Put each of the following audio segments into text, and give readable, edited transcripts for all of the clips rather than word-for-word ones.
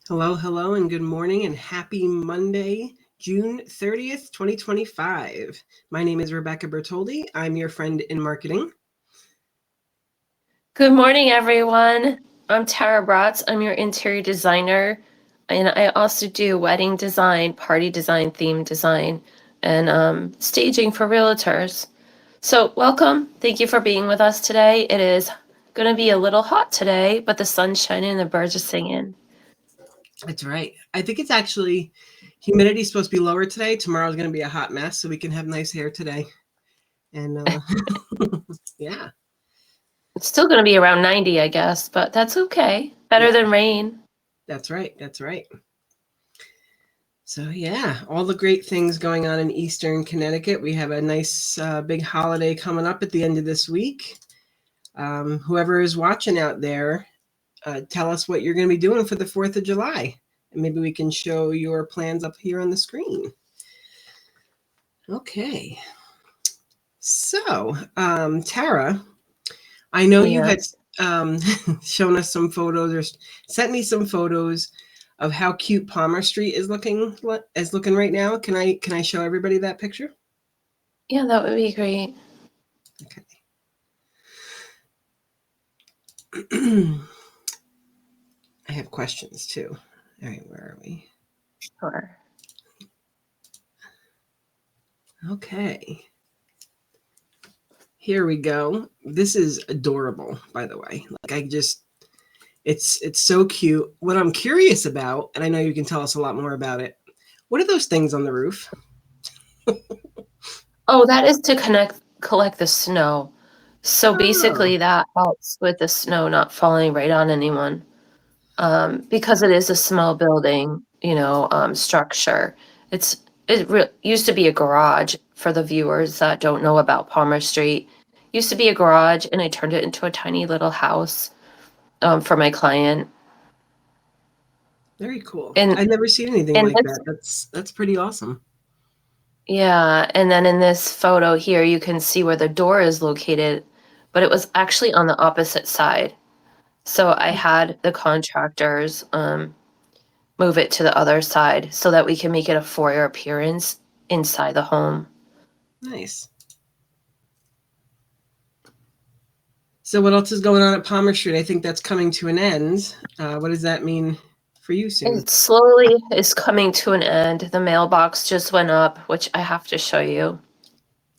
Hello, hello, and good morning, and happy Monday, June 30th, 2025. My name is Rebecca Bertoldi. I'm your friend in marketing. Good morning, everyone. I'm Tara Bratz. I'm your interior designer, and I also do wedding design, party design, theme design, and staging for realtors. So, welcome. Thank you for being with us today. It is going to be a little hot today, but the sun's shining and the birds are singing. That's right. I think it's actually humidity is supposed to be lower today. Tomorrow's going to be a hot mess, so we can have nice hair today. And yeah, It's still going to be around 90, I guess, but that's okay. Better yeah, than rain. that's right. That's right. So yeah, all the great things going on in Eastern Connecticut. We have a nice big holiday coming up at the end of this week. Whoever is watching out there, tell us what you're going to be doing for the 4th of July. And maybe we can show your plans up here on the screen. Okay. So, Tara, I know you had Yes. shown us some photos or sent me some photos of how cute Palmer Street is looking right now. Can I show everybody that picture? Yeah, that would be great. Okay. I have questions too. All right, where are we? Sure. Okay. Here we go. This is adorable, by the way. It's so cute. What I'm curious about, and I know you can tell us a lot more about it. What are those things on the roof? Oh, that is to collect the snow. So Oh, basically that helps with the snow not falling right on anyone. Because it is a small building, structure. Used to be a garage for the viewers that don't know about Palmer Street. Used to be a garage and I turned it into a tiny little house for my client. very cool. And I've never seen anything and like this that. That's pretty awesome. Yeah, and then in this photo here you can see where the door is located, but it was actually on the opposite side. So I had the contractors move it to the other side so that we can make it a foyer appearance inside the home. Nice. So what else is going on at Palmer Street? I think that's coming to an end. What does that mean for you soon? It slowly is coming to an end. The mailbox just went up, which I have to show you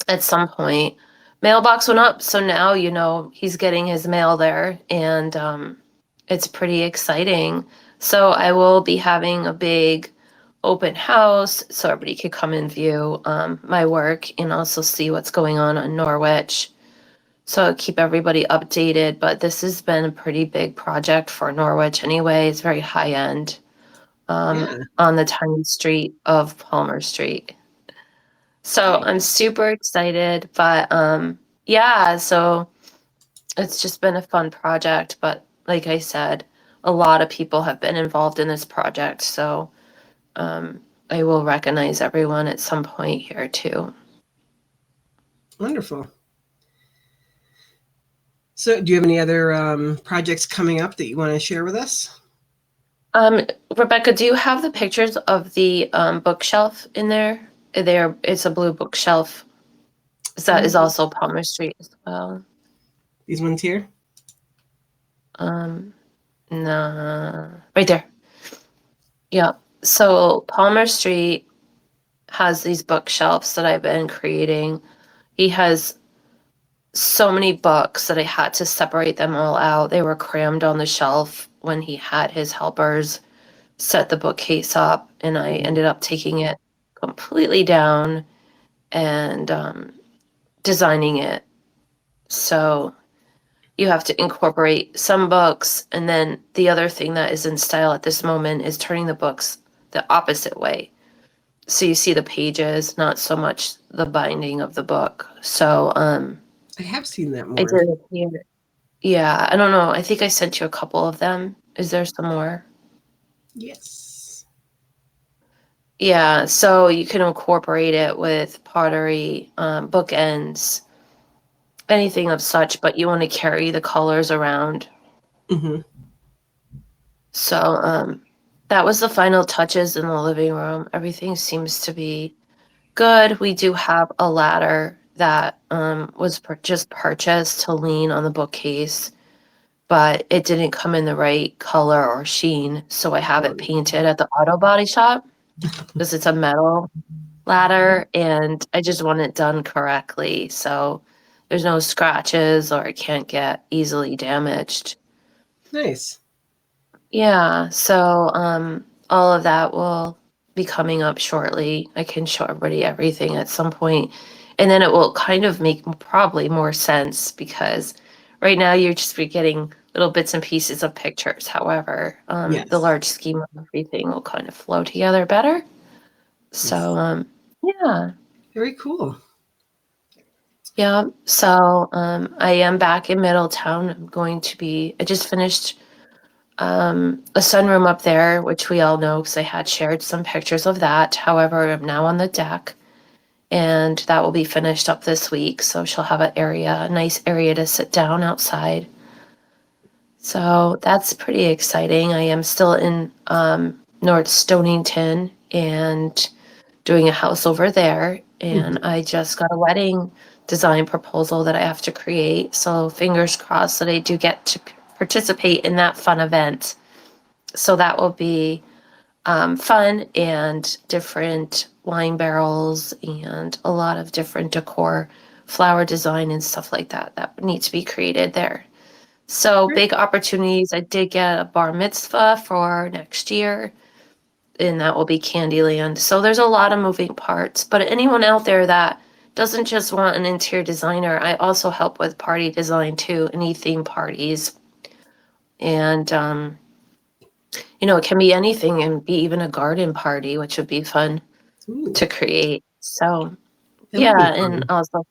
at some point. Mailbox went up, so now he's getting his mail there, and it's pretty exciting. So I will be having a big open house so everybody could come and view my work and also see what's going on Norwich. So I'll keep everybody updated, but this has been a pretty big project for Norwich anyway. It's very high end Yeah. on the tiny street of Palmer Street. So Okay. I'm super excited, but yeah, so it's just been a fun project, but like I said, a lot of people have been involved in this project, so I will recognize everyone at some point here too. Wonderful. So, do you have any other projects coming up that you want to share with us? Um, Rebecca, do you have the pictures of the bookshelf in there? It's a blue bookshelf. That is Um, also Palmer Street as well. these ones here. Um, nah, right there. Yeah. So Palmer Street has these bookshelves that I've been creating. He has so many books that I had to separate them all out. They were crammed on the shelf when he had his helpers set the bookcase up, and I ended up taking it completely down and designing it. So you have to incorporate some books, and then the other thing that is in style at this moment is turning the books the opposite way. So you see the pages, not so much the binding of the book. So I have seen that I more. did it here. Yeah, I don't know. I think I sent you a couple of them. Is there some more? Yes. Yeah, so you can incorporate it with pottery, bookends, anything of such, but you want to carry the colors around. Hmm. So that was the final touches in the living room. Everything seems to be good. We do have a ladder that was just purchased to lean on the bookcase, but it didn't come in the right color or sheen, so I have it painted at the auto body shop because it's a metal ladder and I just want it done correctly so there's no scratches or it can't get easily damaged. Nice. Yeah, so all of that will be coming up shortly. I can show everybody everything at some point, and then it will kind of make probably more sense because right now you're just be getting little bits and pieces of pictures. However, the Yes. large scheme of everything will kind of flow together better. Yes. So, yeah. Very cool. Yeah, so I am back in Middletown. I just finished a sunroom up there, which we all know because I had shared some pictures of that. However, I'm now on the deck and that will be finished up this week. So she'll have a nice area to sit down outside. So that's pretty exciting. I am still in North Stonington and doing a house over there. And I just got a wedding design proposal that I have to create. So fingers crossed that I do get to participate in that fun event. So that will be fun and different wine barrels and a lot of different decor, flower design and stuff like that that need to be created there. So big opportunities. I did get a bar mitzvah for next year, and that will be Candyland. So there's a lot of moving parts. But anyone out there that doesn't just want an interior designer, I also help with party design too, any theme parties. And it can be anything and be even a garden party, which would be fun Ooh, to create. So that would be yeah, and fun. also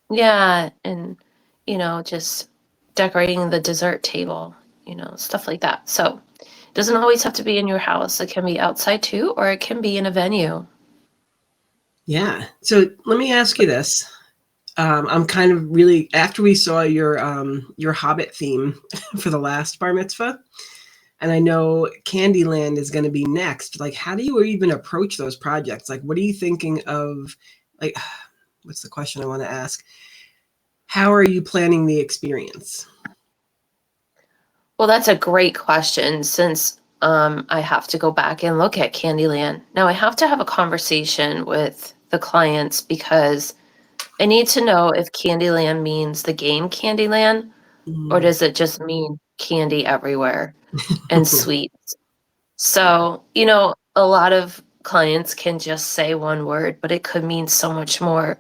yeah, and just decorating the dessert table, stuff like that. So it doesn't always have to be in your house. It can be outside too, or it can be in a venue. Yeah. So let me ask you this. I'm kind of really after we saw your Hobbit theme for the last bar mitzvah, and I know Candyland is going to be next. Like, how do you even approach those projects? Like, what are you thinking of? Like, what's the question I want to ask? How are you planning the experience? Well, that's a great question since I have to go back and look at Candyland. Now, I have to have a conversation with the clients because I need to know if Candyland means the game Candyland or Mm. does it just mean candy everywhere and sweets. So, a lot of clients can just say one word, but it could mean so much more.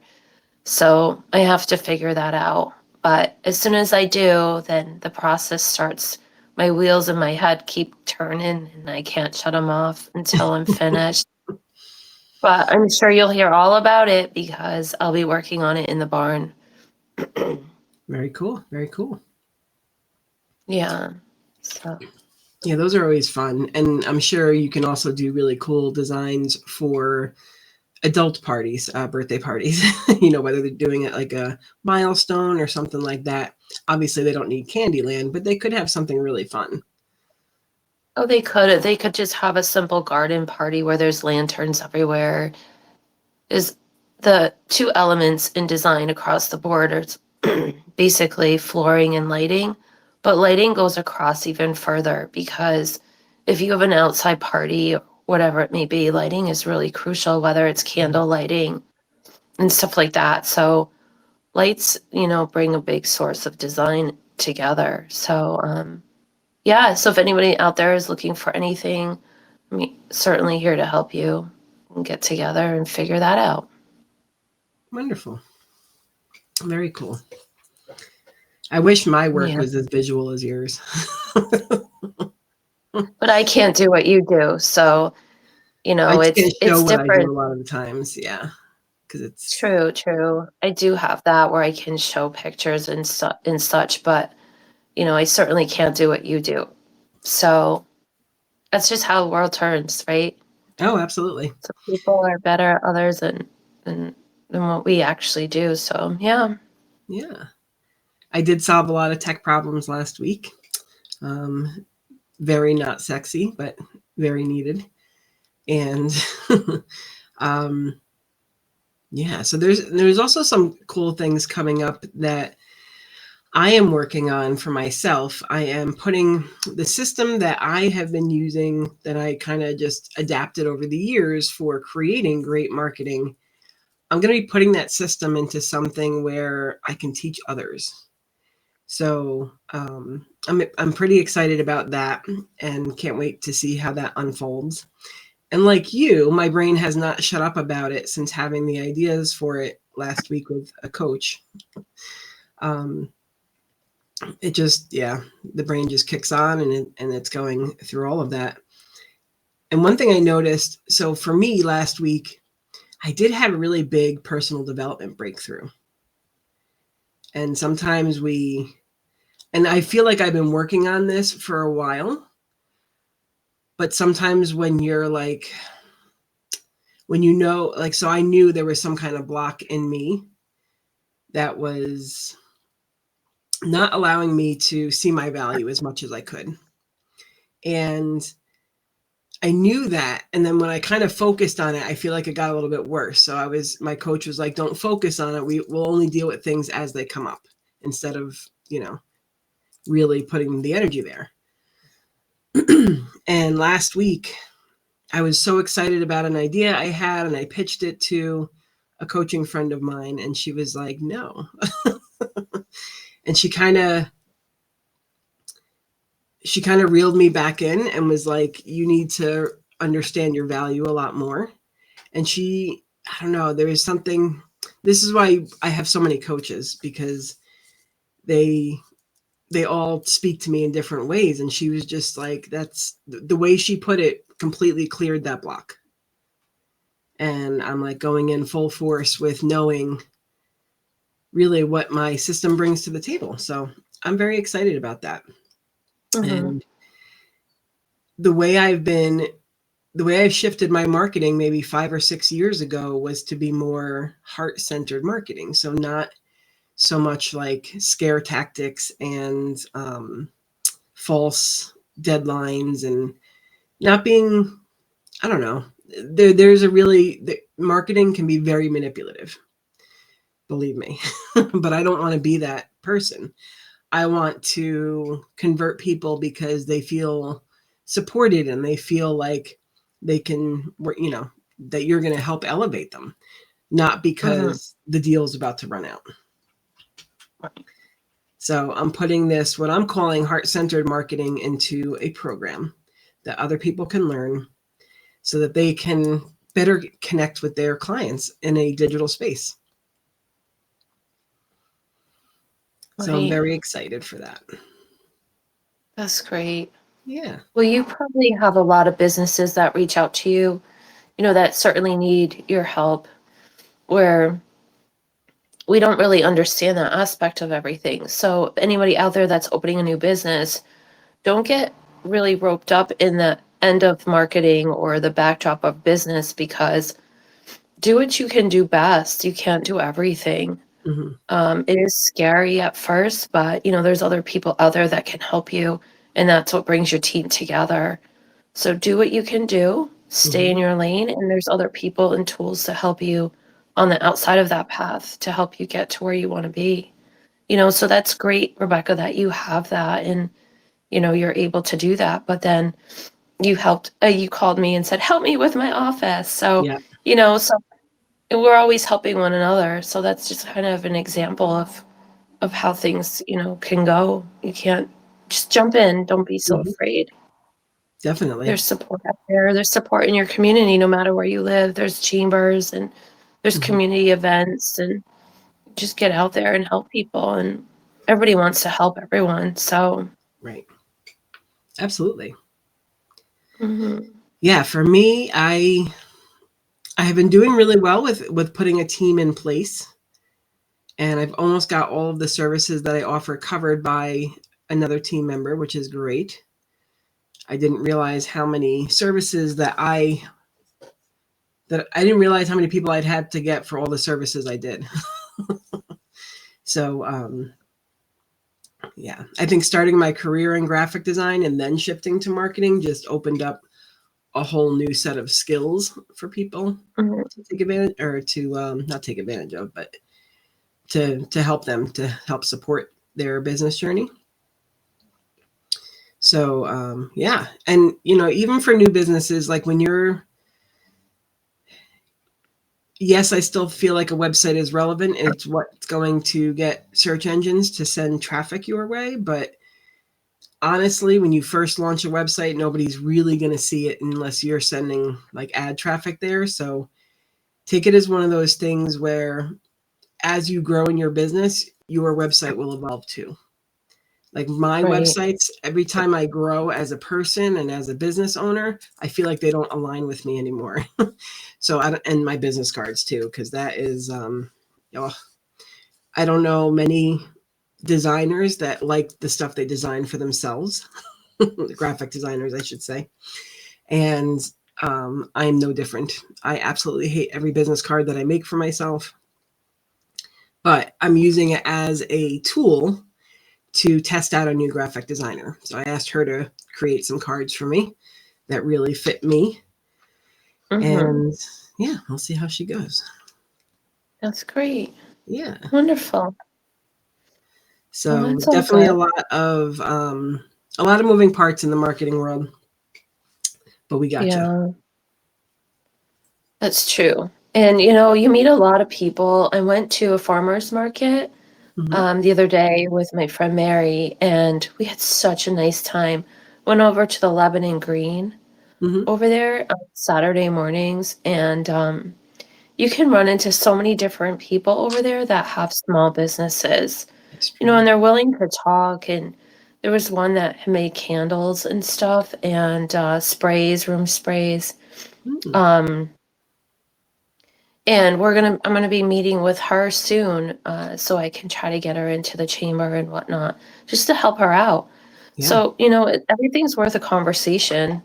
So I have to figure that out. But as soon as I do, then the process starts. My wheels in my head keep turning and I can't shut them off until I'm finished. But I'm sure you'll hear all about it because I'll be working on it in the barn. Very cool. Very cool. Yeah. So, Yeah, those are always fun. And I'm sure you can also do really cool designs for adult parties, birthday parties, whether they're doing it like a milestone or something like that. Obviously, they don't need Candyland, but they could have something really fun. oh, they could. They could just have a simple garden party where there's lanterns everywhere. Is the two elements in design across the board are basically flooring and lighting, but lighting goes across even further because if you have an outside party or whatever it may be, lighting is really crucial, whether it's candle lighting and stuff like that. So lights, bring a big source of design together. So yeah, so if anybody out there is looking for anything, certainly here to help you and get together and figure that out. Wonderful. Very cool. I wish my work Yeah. was as visual as yours. But I can't do what you do. So, I just it's can't show it's what I do different. a lot of the times. Yeah, because it's True, true. I do have that where I can show pictures and such, but I certainly can't do what you do. So that's just how the world turns, right? oh, absolutely. Some people are better at others than what we actually do. So yeah. Yeah, I did solve a lot of tech problems last week. Very not sexy, but very needed. And yeah, so there's also some cool things coming up that I am working on for myself. I am putting the system that I have been using, that I kind of just adapted over the years for creating great marketing. I'm going to be putting that system into something where I can teach others. So I'm pretty excited about that and can't wait to see how that unfolds. And like you, my brain has not shut up about it since having the ideas for it last week with a coach. It just, yeah, the brain just kicks on, and it's going through all of that. And one thing I noticed, so for me last week, I did have a really big personal development breakthrough. And sometimes and I feel like I've been working on this for a while, but sometimes when you're like, when you know, like, so I knew there was some kind of block in me that was not allowing me to see my value as much as I could. And I knew that. And then when I kind of focused on it, I feel like it got a little bit worse. So my coach was like, don't focus on it. We'll only deal with things as they come up, instead of, really putting the energy there. And last week, I was so excited about an idea I had, and I pitched it to a coaching friend of mine, and she was like, no. And she kind of reeled me back in and was like, you need to understand your value a lot more. And I don't know, there is something, this is why I have so many coaches, because they all speak to me in different ways. And she was just like, that's the way she put it, completely cleared that block. And I'm like going in full force with knowing really what my system brings to the table. So I'm very excited about that. Mm-hmm. And the way I've shifted my marketing maybe 5 or 6 years ago was to be more heart-centered marketing. So not so much like scare tactics and false deadlines, and not being, I don't know, marketing can be very manipulative, believe me. But I don't want to be that person. I want to convert people because they feel supported and they feel like they can, that you're going to help elevate them, not because the deal is about to run out. So I'm putting this, what I'm calling heart-centered marketing, into a program that other people can learn so that they can better connect with their clients in a digital space. Right. So I'm very excited for that. That's great. Yeah. Well, you probably have a lot of businesses that reach out to you, that certainly need your help, where we don't really understand that aspect of everything. So anybody out there that's opening a new business, don't get really roped up in the end of marketing or the backdrop of business, because do what you can do best. You can't do everything. Mm-hmm. It is scary at first, but there's other people out there that can help you, and that's what brings your team together. So do what you can do, stay in your lane, and there's other people and tools to help you on the outside of that path to help you get to where you want to be. So that's great, Rebecca, that you have that, and you're able to do that. But then you called me and said, help me with my office. So, yeah. So we're always helping one another. So that's just kind of an example of how things, can go. You can't just jump in. Don't be so afraid. Definitely. There's support out there. There's support in your community, no matter where you live. There's chambers and there's community events, and just get out there and help people. And everybody wants to help everyone. So. Right. Absolutely. Mm-hmm. Yeah. For me, I have been doing really well with putting a team in place, and I've almost got all of the services that I offer covered by another team member, which is great. I didn't realize how many services that I didn't realize how many people I'd had to get for all the services I did. So, yeah, I think starting my career in graphic design and then shifting to marketing just opened up a whole new set of skills for people Mhm. to take advantage, or to not take advantage of, but to help them, to help support their business journey. So yeah, and even for new businesses, like when you're, yes, I still feel like a website is relevant. It's what's going to get search engines to send traffic your way. But honestly, when you first launch a website, nobody's really going to see it unless you're sending like ad traffic there. So take it as one of those things where as you grow in your business, your website will evolve too. Like my Right. websites, every time I grow as a person and as a business owner, I feel like they don't align with me anymore. So and my business cards too, because that is, oh, I don't know many designers that like the stuff they design for themselves, graphic designers, I should say. And I'm no different. I absolutely hate every business card that I make for myself, but I'm using it as a tool to test out a new graphic designer. So I asked her to create some cards for me that really fit me. And yeah, we'll see how she goes. That's great. Yeah. Wonderful. Well, So that's all definitely good. a lot of moving parts in the marketing world, but we got you. Yeah, that's true. And you meet a lot of people. I went to a farmer's market Mm-hmm. the other day with my friend Mary, and we had such a nice time. Went over to the Lebanon Green Mm-hmm. over there on Saturday mornings, and you can run into so many different people over there that have small businesses, Ice cream. and they're willing to talk. And there was one that had made candles and stuff, and sprays, room sprays. Mm-hmm. Um, and I'm gonna be meeting with her soon, so I can try to get her into the chamber and whatnot, just to help her out. Yeah, So, everything's worth a conversation.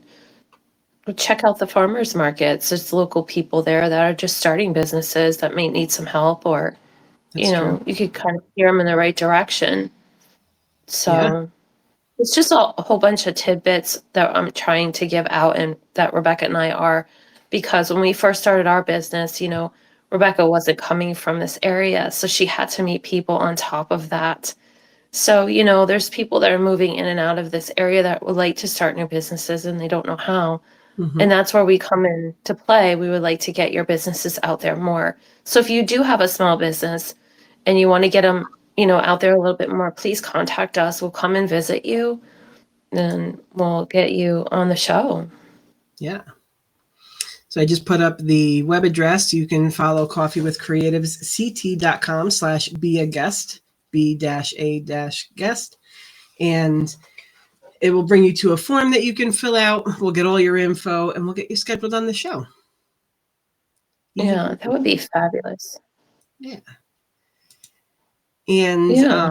Check out the farmers markets. There's local people there that are just starting businesses that may need some help, or that's true. you could kind of steer them in the right direction. Yeah. So it's just a whole bunch of tidbits that I'm trying to give out, and that Rebecca and I are, because when we first started our business, Rebecca wasn't coming from this area, so she had to meet people on top of that. So, there's people that are moving in and out of this area that would like to start new businesses and they don't know how. Mm-hmm. And that's where we come in to play. We would like to get your businesses out there more. So if you do have a small business and you want to get them, out there a little bit more, please contact us. We'll come and visit you, and we'll get you on the show. Yeah. So I just put up the web address. You can follow Coffee with Creatives, ct.com/be a guest, be-a-guest. And it will bring you to a form that you can fill out. We'll get all your info and we'll get you scheduled on the show. Easy Yeah, that peasy. would be fabulous. Yeah. And Yeah.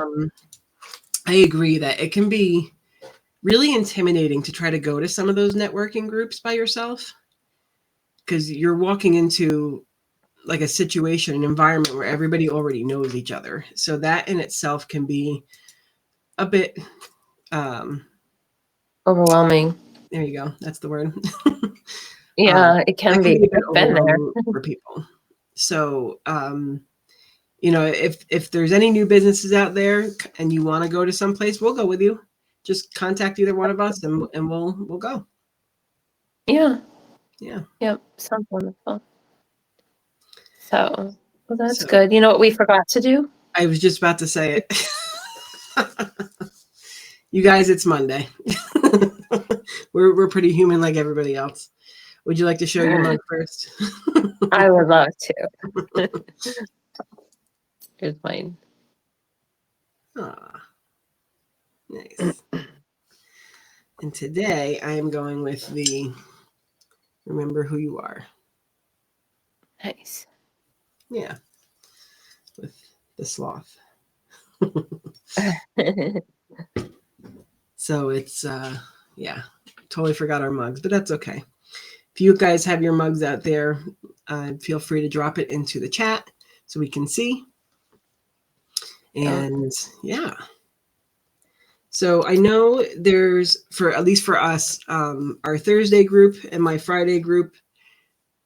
I agree that it can be really intimidating to try to go to some of those networking groups by yourself, because you're walking into like a situation, an environment where everybody already knows each other. So that in itself can be a bit, um, Overwhelming. there you go. That's the word. Yeah, it That can can be. be a bit I've been there. overwhelming for people. So, if there's any new businesses out there and you want to go to some place, we'll go with you. Just contact either one of us and we'll go. Yeah. Yeah. Yep. Sounds wonderful. So, well, that's So good. You know what we forgot to do? I was just about to say it. You guys, it's Monday. We're pretty human like everybody else. Would you like to show your mug first? I would love to. Here's mine. Ah, nice. And today I am going with the Remember Who You Are. Nice. Yeah, with the sloth. So it's yeah, totally forgot our mugs, but that's okay. If you guys have your mugs out there, feel free to drop it into the chat so we can see. And yeah. So I know there's, for at least for us, our Thursday group and my Friday group,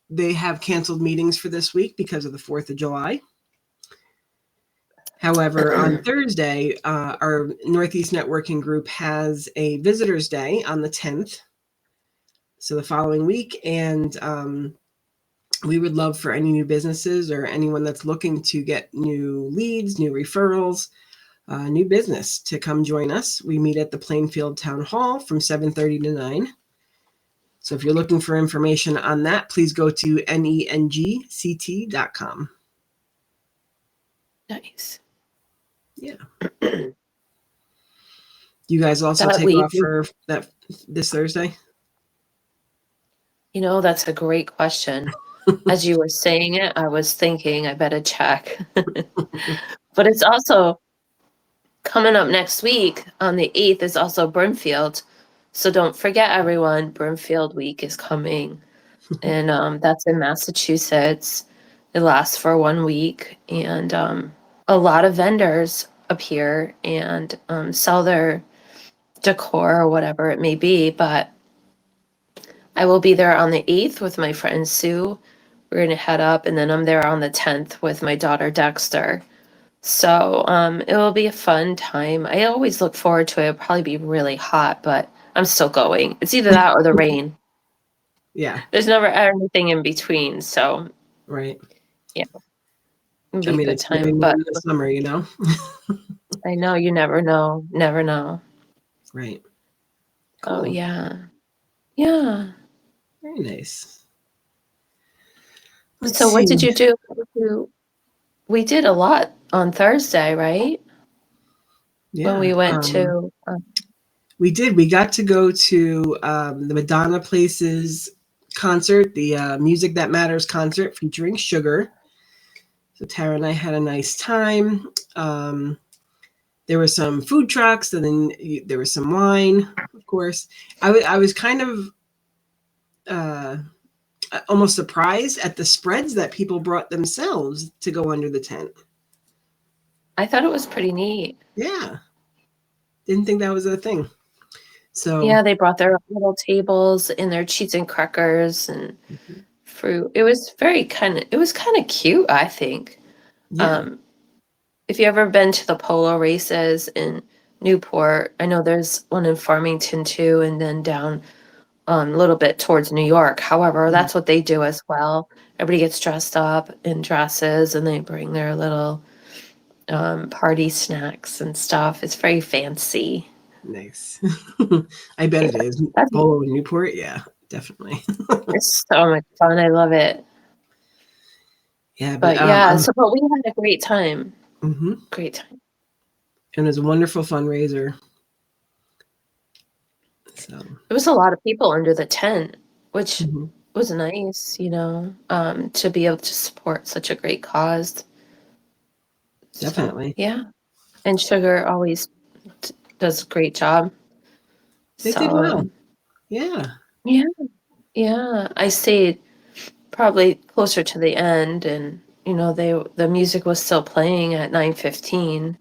they have canceled meetings for this week because of the 4th of July. However, on Thursday, our Northeast Networking group has a Visitors Day on the 10th, so the following week, and we would love for any new businesses or anyone that's looking to get new leads, new referrals, new business to come join us. We meet at the Plainfield Town Hall from 7:30 to 9. So if you're looking for information on that, please go to nengct.com. Nice. Yeah. You guys also That take we off for that this Thursday? You know, that's a great question. As you were saying it, I was thinking I better check. But it's also coming up next week on the 8th is also Brimfield. So don't forget, everyone, Brimfield Week is coming. And that's in Massachusetts. It lasts for 1 week. And a lot of vendors appear and sell their decor or whatever it may be. But I will be there on the 8th with my friend Sue. We're going to head up, and then I'm there on the 10th with my daughter Dexter. So it will be a fun time. I always look forward to it. It'll probably be really hot, but I'm still going. It's either that or the rain. Yeah. There's never anything in between. So Right. yeah, it'll be a good it's time. maybe But in the summer, you know? I know you never know. Never know. Right. Oh, Cool. yeah. Yeah. Very nice. So what did you do? We did a lot on Thursday, right? Yeah. When we went to we did. We got to go to the Madonna Places concert, the Music That Matters concert featuring Sugar. So Tara and I had a nice time. There were some food trucks, and then there was some wine, of course. I was kind of almost surprised at the spreads that people brought themselves to go under the tent. I thought it was pretty neat. Yeah. Didn't think that was a thing. So Yeah, they brought their little tables and their cheese and crackers and fruit. It was kind of cute, I think. yeah. If you ever been to the polo races in Newport, I know there's one in Farmington too, and then down a little bit towards New York. However, that's what they do as well. Everybody gets dressed up in dresses and they bring their little party snacks and stuff. It's very fancy. Nice. I bet it is. That's Polo in Newport, yeah, definitely. It's so much fun. I love it. Yeah, But yeah, but we had a great time. Mhm. Great time. And it was a wonderful fundraiser. So There was a lot of people under the tent, which mhm. was nice, to be able to support such a great cause. Definitely. So, yeah. And Sugar always does a great job. They So, did well. Yeah. yeah. Yeah. I stayed probably closer to the end and the music was still playing at 9:15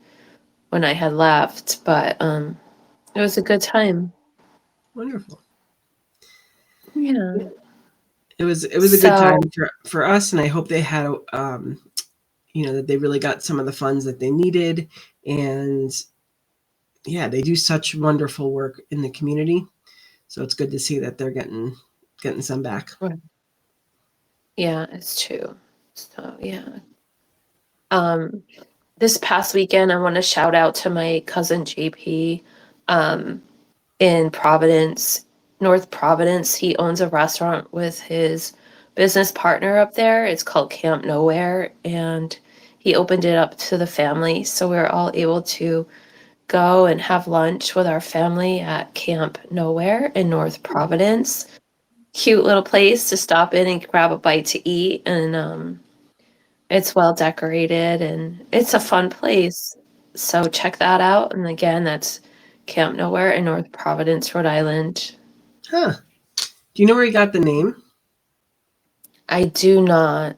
when I had left, but it was a good time. Wonderful. Yeah. It was a good time for us, and I hope they had that they really got some of the funds that they needed, and yeah, they do such wonderful work in the community. So it's good to see that they're getting some back. Right. Yeah, it's true. So yeah. This past weekend, I want to shout out to my cousin JP in Providence, North Providence. He owns a restaurant with his business partner up there. It's called Camp Nowhere, and he opened it up to the family. So we were all able to go and have lunch with our family at Camp Nowhere in North Providence. Cute little place to stop in and grab a bite to eat, and it's well decorated and it's a fun place. So check that out. And again, that's Camp Nowhere in North Providence, Rhode Island. Huh. Do you know where he got the name? I do not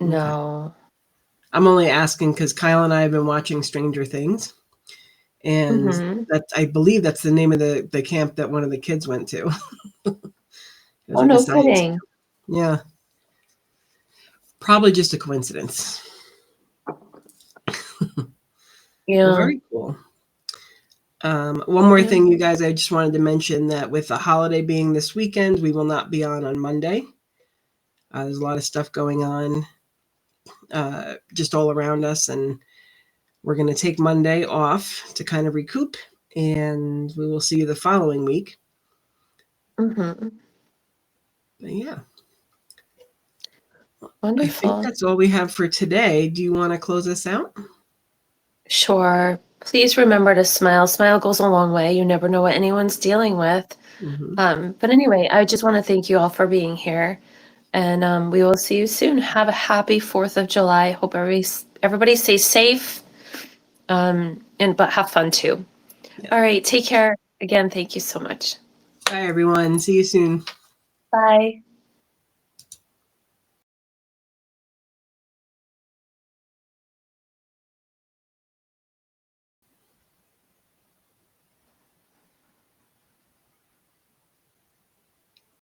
know. I'm only asking because Kyle and I have been watching Stranger Things, And Mhm. I believe that's the name of the camp that one of the kids went to. It was Oh, like a no science kidding. camp. Yeah. Probably just a coincidence. Well, Yeah. very cool. One more Yeah. thing, you guys, I just wanted to mention that with the holiday being this weekend, we will not be on Monday. There's a lot of stuff going on just all around us, and we're going to take Monday off to kind of recoup, and we will see you the following week. Mhm. But yeah. I think Wonderful. that's all we have for today. Do you want to close us out? Sure. Please remember to smile. Smile goes a long way. You never know what anyone's dealing with. Mm-hmm. But anyway, I just want to thank you all for being here. And we will see you soon. Have a happy 4th of July. Hope everybody stays safe. But have fun too. Yeah. All right. Take care. Again, thank you so much. Bye, everyone. See you soon. Bye.